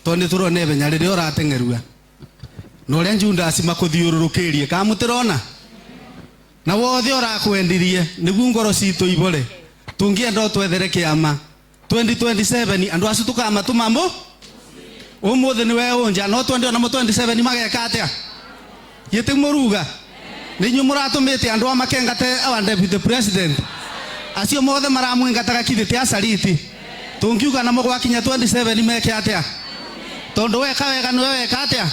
tonde turone benya riri oratengerua no ria Judas makuthiururukirie kamutirona na wothe orakwendirie nigu ngoro citu ibore tungienda twethere kiama 2027 andu acu tukamatuma mu umuthe ni we unja no twende na 27 mageka atia yete muruga ninyu muratumite andu amakengate our deputy president acio mothe maramwingataga kithite acariti tungiuga na mugwakinya 27 meke atia tondu weka wega ni weka atia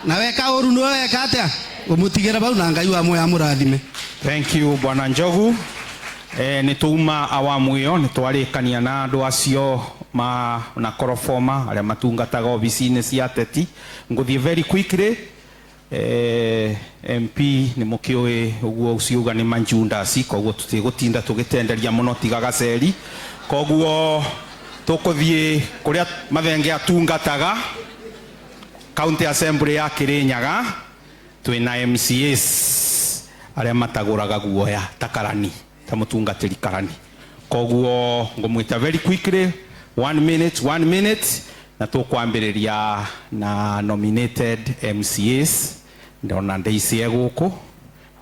na weka uru ni weka atia umutigira bau na Ngai wa moya murathime. Thank you Bwana Njogu. Ni tuma awamu iyo ni twarikania na andu acio na korofoma aria matungataga obicini cia ateti. Nguthie very quickly MP ni mukioi uguo uciuga ni Manjundasi koguo tutigutinda tugitenderia muno tiga gaceri koguo tukuthie kuria mathenge atungataga County Assembly ya Kirinyaga twina MCAs aria mataguraga guoya takarani ta mutungatiri karani koguo ngumwita very quickly 1 minute na tukwambiriria na nominated MCAs ndona ndeicie guku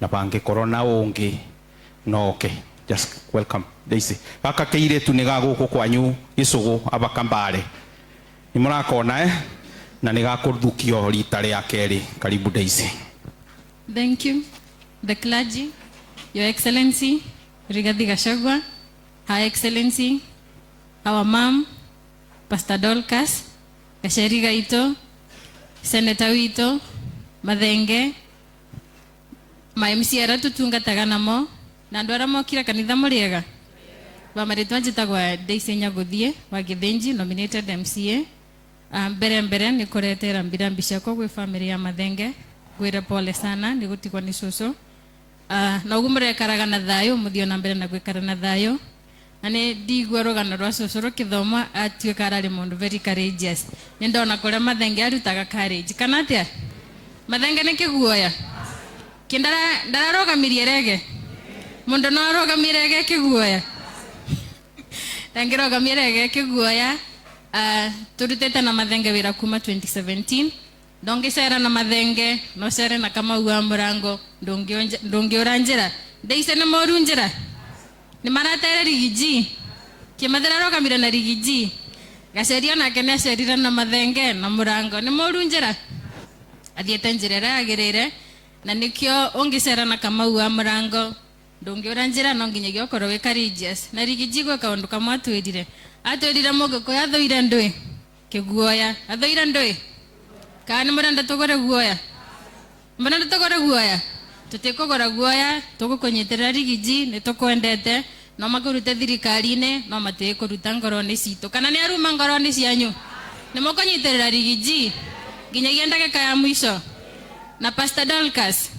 na bange corona ungi no okay just welcome Daisy gaka keire tu niga guku kwanyu Gisugu abakambare ni murakona na niga kurthukio rita ria keri karibu Daisy. Thank you the clergy, Your Excellency Rigathi Gachagua, Her Excellency our mom Pastor Dorcas Gacheri Gaito, Senator Wito Mathenge, ma MC aratu tungataga namo na andu aria mokira kanitha muriega bamaritwa njitagwa Daisy Nyaguthie wa Githinji nominated MCA. Mbere ni kuretera mbirambi ciakwa gwi family ya Mathenge gwira pole sana ni gutigwa ni cucu na ugu murekaraga na thayo muthio na mbere na gwikara na thayo na ni ndigwa rugano rwa cucu rukithoma atuika arari mundu very courageous ni ndona kuria Mathenge arutaga courage kana atia Mathenge ni kiguoya kindara ndararogamirie rege mundu no arogamire rege kiguoya tangirogamire rege kiguoya. Turutete na Mathenge wira kuma 2017 ndongicera na Mathenge no cere na Kamau wa Murango ndungiura njira Daisy ni moru njira ni maratere Rigiji kimathera rogamire na Rigiji gaceria nake ni acerire na Mathenge na Murango ni moru njira athiete njira ira yagirire na nikio ungicera na Kamau wa Murango ndungiura njira no nginyagia ukorwo wi courageous na Rigiji gwe kaundu kamwe atwirire muguku athoire ndui kiguoya athoire ndui kana murenda tugore guoya murenda tugore guoya tutikugora guoya tugukunyitirira Rigiji ni tukwendete no makurute thirikari-ini no matikuruta ngoro-ini citu kana ni aruma ngoro-ini cianyu ni mukunyitirira Rigiji nginyagia ndagika ya mwisho na Pastor Dorcas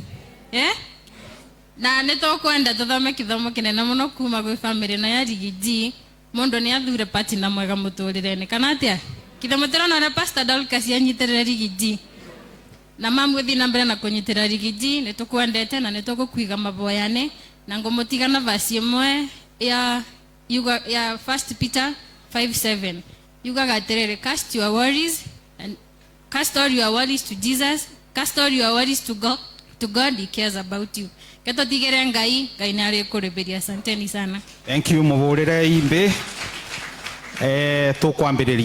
na ni tukwenda tuthome kithomo kinene muno kuma gwi family na ya Rigiji mundu ni athure party na mwega muturirene kana atia kithomo tirona na Pastor Dorcas yanyitirira Rigiji na mamwethi na mbere na kunyitirira Rigiji ni tukwendete na ni tugukuiga maboyane na ngumutiga na verse imwe ya 1 Peter 5:7 yugaga atiriri cast your worries and cast all your worries to Jesus, cast all your worries to God, he cares about you. Keto tigere Ngai ni ari kuribiria. Asanteni sana. Thank you muburire imbe tukwambiriria